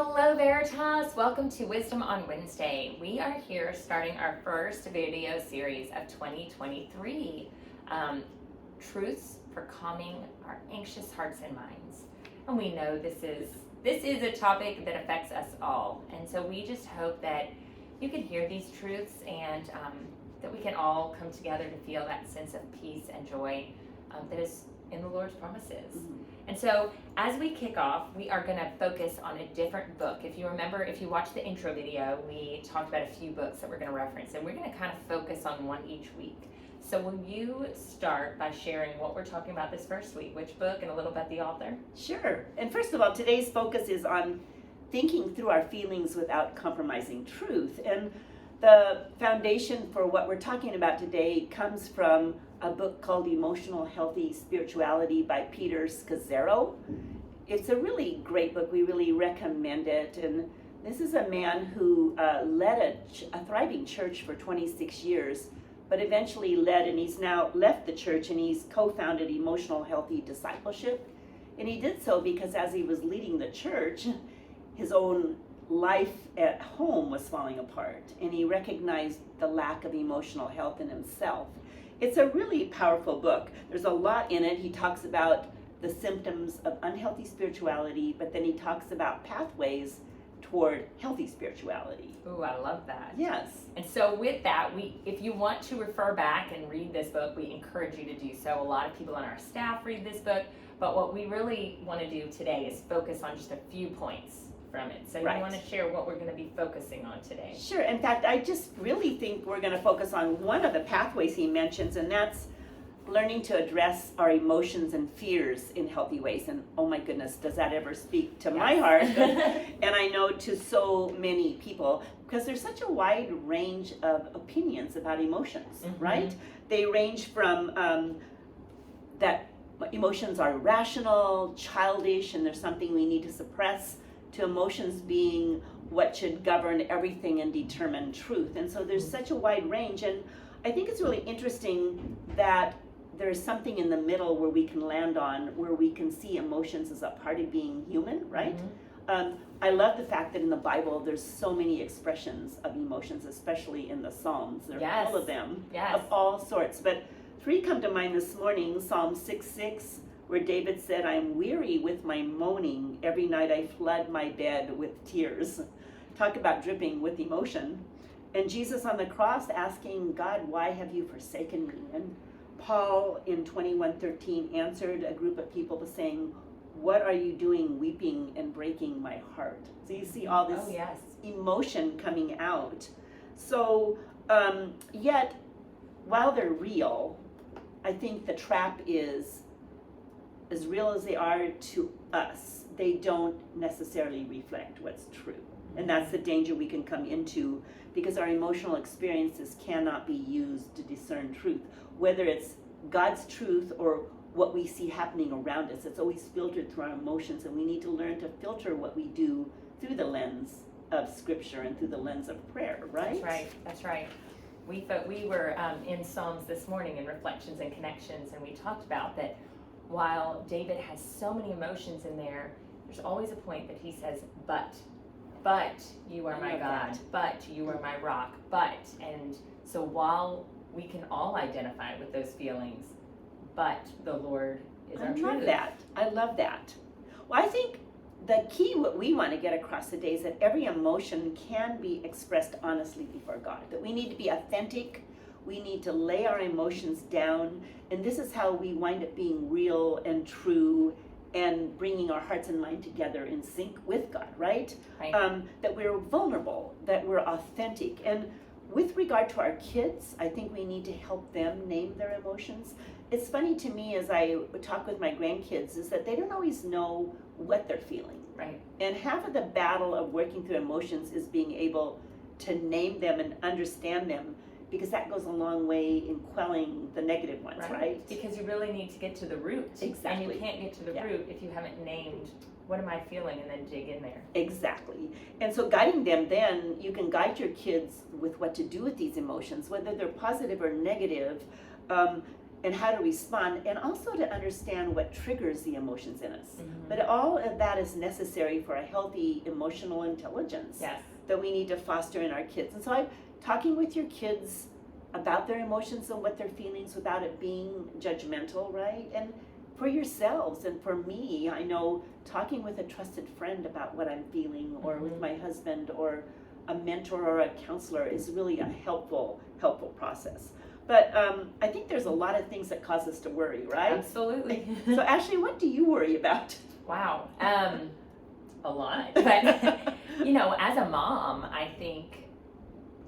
Hello Veritas, welcome to Wisdom on Wednesday. We are here starting our first video series of 2023, Truths for Calming Our Anxious Hearts and Minds. And we know this is a topic that affects us all, and so we just hope that you can hear these truths and that we can all come together to feel that sense of peace and joy that is in the Lord's promises. Mm-hmm. And so as we kick off, we are going to focus on a different book. If you remember, if you watched the intro video, we talked about a few books that we're going to reference, and we're going to kind of focus on one each week. So will you start by sharing what we're talking about this first week, which book, and a little about the author? Sure. And first of all, today's focus is on thinking through our feelings without compromising truth. And the foundation for what we're talking about today comes from a book called Emotional Healthy Spirituality by Peter Scazzero. It's a really great book. We really recommend it. And this is a man who led a thriving church for 26 years, but eventually he's now left the church, and he's co-founded Emotional Healthy Discipleship. And he did so because as he was leading the church, his own life at home was falling apart, and he recognized the lack of emotional health in himself. It's a really powerful book. There's a lot in it. He talks about the symptoms of unhealthy spirituality, but then he talks about pathways toward healthy spirituality. Ooh, I love that. Yes. And so with that, if you want to refer back and read this book, we encourage you to do so. A lot of people on our staff read this book, but what we really want to do today is focus on just a few points from it. So Right. you want to share what we're going to be focusing on today? Sure. In fact, I just really think we're going to focus on one of the pathways he mentions, and that's learning to address our emotions and fears in healthy ways. And oh my goodness, does that ever speak to my heart? And I know to so many people, because there's such a wide range of opinions about emotions, Mm-hmm. right? They range from that emotions are irrational, childish, and there's something we need to suppress, to emotions being what should govern everything and determine truth. And so there's such a wide range, and I think it's really interesting that there's something in the middle where we can land on, where we can see emotions as a part of being human, right? Mm-hmm. I love the fact that in the Bible there's so many expressions of emotions, especially in the Psalms. There are full of them, of all sorts. But three come to mind this morning. Psalm 6:6, where David said, "I am weary with my moaning. Every night I flood my bed with tears." Talk about dripping with emotion. And Jesus on the cross asking, "God, why have you forsaken me?" And Paul in 21:13 answered a group of people saying, "What are you doing, weeping and breaking my heart?" So you see all this emotion coming out. So yet, while they're real, I think the trap is, as real as they are to us, they don't necessarily reflect what's true. And that's the danger we can come into, because our emotional experiences cannot be used to discern truth. Whether it's God's truth or what we see happening around us, it's always filtered through our emotions, and we need to learn to filter what we do through the lens of Scripture and through the lens of prayer, right? That's right. We were in Psalms this morning in Reflections and Connections, and we talked about that while David has so many emotions in there, there's always a point that he says, but you are my God, but you are my rock, and so while we can all identify with those feelings, but the Lord is our truth. I love that. Well, I think the key, what we want to get across today, is that every emotion can be expressed honestly before God, that we need to be authentic. We need to lay our emotions down, and this is how we wind up being real and true and bringing our hearts and mind together in sync with God, right? That we're vulnerable, that we're authentic. And with regard to our kids, I think we need to help them name their emotions. It's funny to me as I talk with my grandkids is that they don't always know what they're feeling. Right. And half of the battle of working through emotions is being able to name them and understand them, because that goes a long way in quelling the negative ones, right? Because you really need to get to the root. Exactly. And you can't get to the root if you haven't named, what am I feeling, and then dig in there. Exactly. And so guiding them, then you can guide your kids with what to do with these emotions, whether they're positive or negative. and how to respond, and also to understand what triggers the emotions in us. Mhm. But all of that is necessary for a healthy emotional intelligence Yes. that we need to foster in our kids. And so I'm talking with your kids about their emotions and what they're feeling without it being judgmental, right? And for yourselves and for me, I know talking with a trusted friend about what I'm feeling, or with my husband, or a mentor or a counselor, is really a helpful process. But I think there's a lot of things that cause us to worry, right? Absolutely. So Ashley, what do you worry about? Wow. A lot. But, you know, as a mom, I think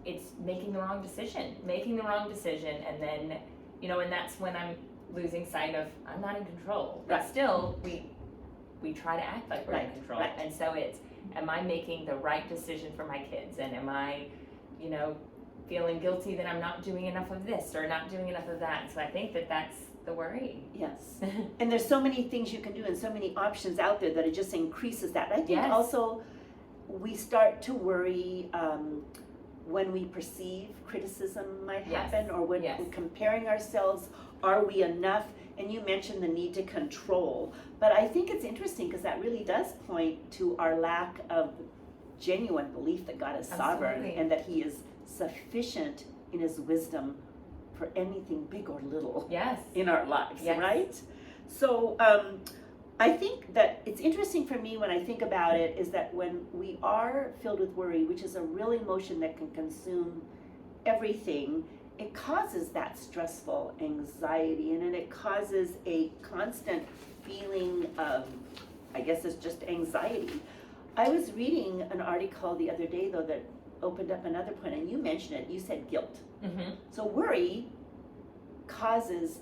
it's making the wrong decision. And then, you know, and that's when I'm losing sight of I'm not in control. But Right. still, we try to act like we're in Right, control. right. And so it's, am I making the right decision for my kids? And am I, you know, feeling guilty that I'm not doing enough of this or not doing enough of that? So I think that that's the worry. Yes. And there's so many things you can do and so many options out there that it just increases that. I think Yes. also we start to worry when we perceive criticism might Yes. happen, or when Yes. we're comparing ourselves, are we enough? And you mentioned the need to control. But I think it's interesting because that really does point to our lack of genuine belief that God is sovereign Absolutely. and that He is sufficient in His wisdom for anything big or little Yes. in our lives, Yes. right? So I think that it's interesting for me when I think about it is that when we are filled with worry, which is a real emotion that can consume everything, it causes that stressful anxiety, and then it causes a constant feeling of, I guess it's just anxiety. I was reading an article the other day though that opened up another point, and you mentioned it, you said guilt. Mm-hmm. So worry causes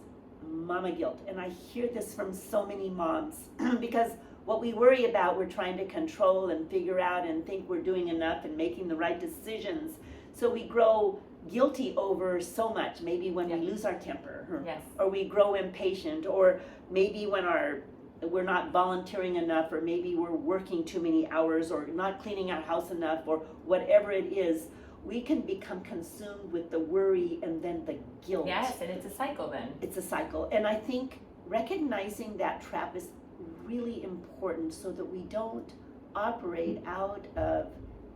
mama guilt, and I hear this from so many moms because what we worry about, we're trying to control and figure out and think we're doing enough and making the right decisions. So we grow guilty over so much, maybe when we lose our temper, Yes. or we grow impatient, or maybe when we're not volunteering enough, or maybe we're working too many hours, or not cleaning our house enough, or whatever it is. We can become consumed with the worry and then the guilt. Yes, and it's a cycle then. It's a cycle. And I think recognizing that trap is really important so that we don't operate out of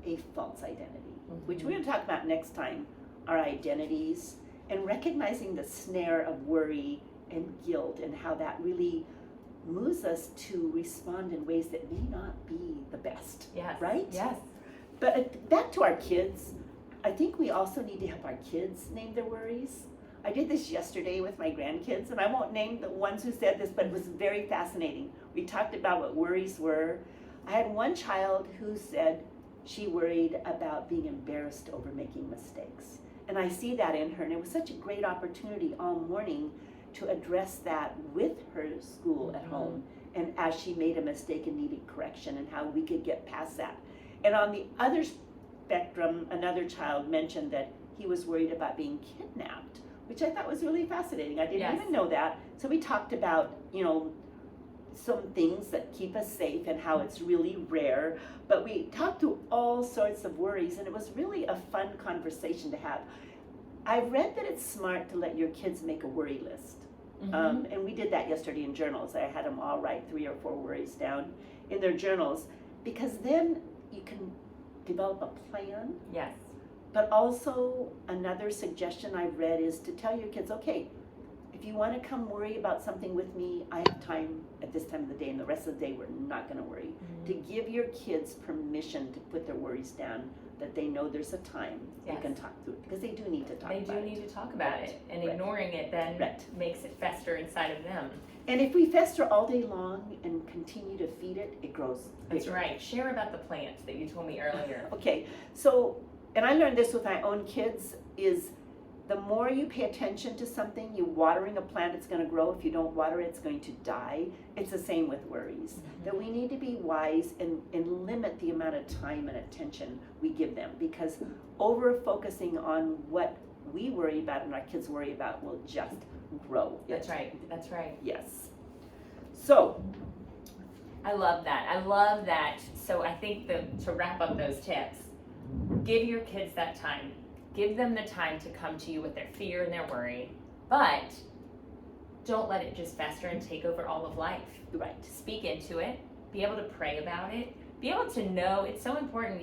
a false identity, which we're going to talk about next time, our identities, and recognizing the snare of worry and guilt and how that really moves us to respond in ways that may not be the best. Yes. Right? Yes. But back to our kids, I think we also need to help our kids name their worries. I did this yesterday with my grandkids, and I won't name the ones who said this, but it was very fascinating. We talked about what worries were. I had one child who said she worried about being embarrassed over making mistakes. And I see that in her, and it was such a great opportunity all morning to address that with her school at home, and as she made a mistake and needed correction, and how we could get past that. And on the other spectrum, another child mentioned that he was worried about being kidnapped, which I thought was really fascinating. I didn't even know that. So we talked about, you know, some things that keep us safe and how it's really rare. But we talked through all sorts of worries, and it was really a fun conversation to have. I've read that it's smart to let your kids make a worry list. And we did that yesterday in journals. I had them all write 3 or 4 worries down in their journals, because then you can develop a plan. Yes. But also another suggestion I've read is to tell your kids, okay, if you want to come worry about something with me, I have time at this time of the day, and the rest of the day we're not going to worry. To give your kids permission to put their worries down, that they know there's a time they can talk through it, because they do need to talk about it. They do need to talk about it, and ignoring it then makes it fester inside of them. And if we fester all day long and continue to feed it, it grows bigger. That's right. Share about the plant that you told me earlier. Okay, so, and I learned this with my own kids, is the more you pay attention to something, you watering a plant, it's going to grow. If you don't water it, it's going to die. It's the same with worries. That we need to be wise and limit the amount of time and attention we give them, because over focusing on what we worry about and our kids worry about will just grow. That's right. That's right. Yes. So, I love that. I love that. So I think to wrap up those tips, give your kids that time. Give them the time to come to you with their fear and their worry, but don't let it just fester and take over all of life. Right. Speak into it, be able to pray about it, be able to know, it's so important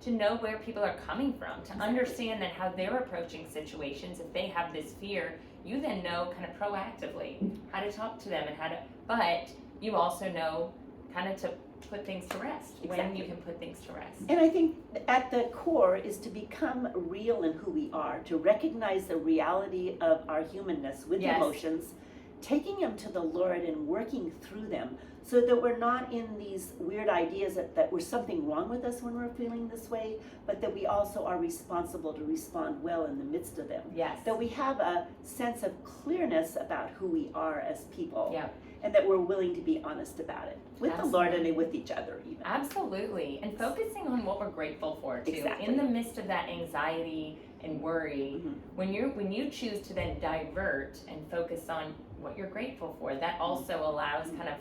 to know where people are coming from, to understand that how they're approaching situations. If they have this fear, you then know kind of proactively how to talk to them and but you also know kind of to put things to rest, when you can put things to rest. And I think at the core is to become real in who we are, to recognize the reality of our humanness with emotions, taking them to the Lord and working through them so that we're not in these weird ideas that there's something wrong with us when we're feeling this way, but that we also are responsible to respond well in the midst of them. Yes. That we have a sense of clearness about who we are as people. Yeah. And that we're willing to be honest about it with the Lord and with each other even. Absolutely. And focusing on what we're grateful for too. Exactly. In the midst of that anxiety and worry, when you choose to then divert and focus on what you're grateful for, that also allows kind of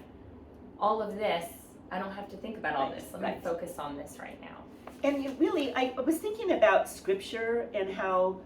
all of this, I don't have to think about all this. Let me focus on this right now. And I was thinking about scripture and how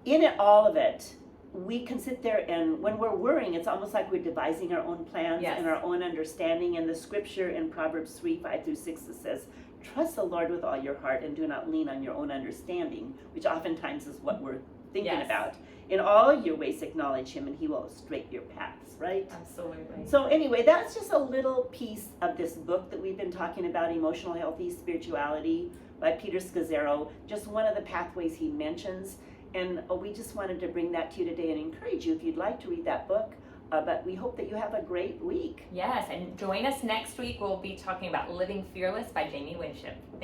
in all of it, we can sit there and when we're worrying, it's almost like we're devising our own plans and our own understanding. And the scripture in Proverbs 3:5-6 says, trust the Lord with all your heart and do not lean on your own understanding, which oftentimes is what we're thinking about. In all your ways acknowledge him and he will straighten your paths, right? Absolutely. So anyway, that's just a little piece of this book that we've been talking about, Emotional Healthy Spirituality by Peter Scazzero, just one of the pathways he mentions. And we just wanted to bring that to you today and encourage you if you'd like to read that book. But we hope that you have a great week. Yes, and join us next week. We'll be talking about Living Fearless by Jamie Winship.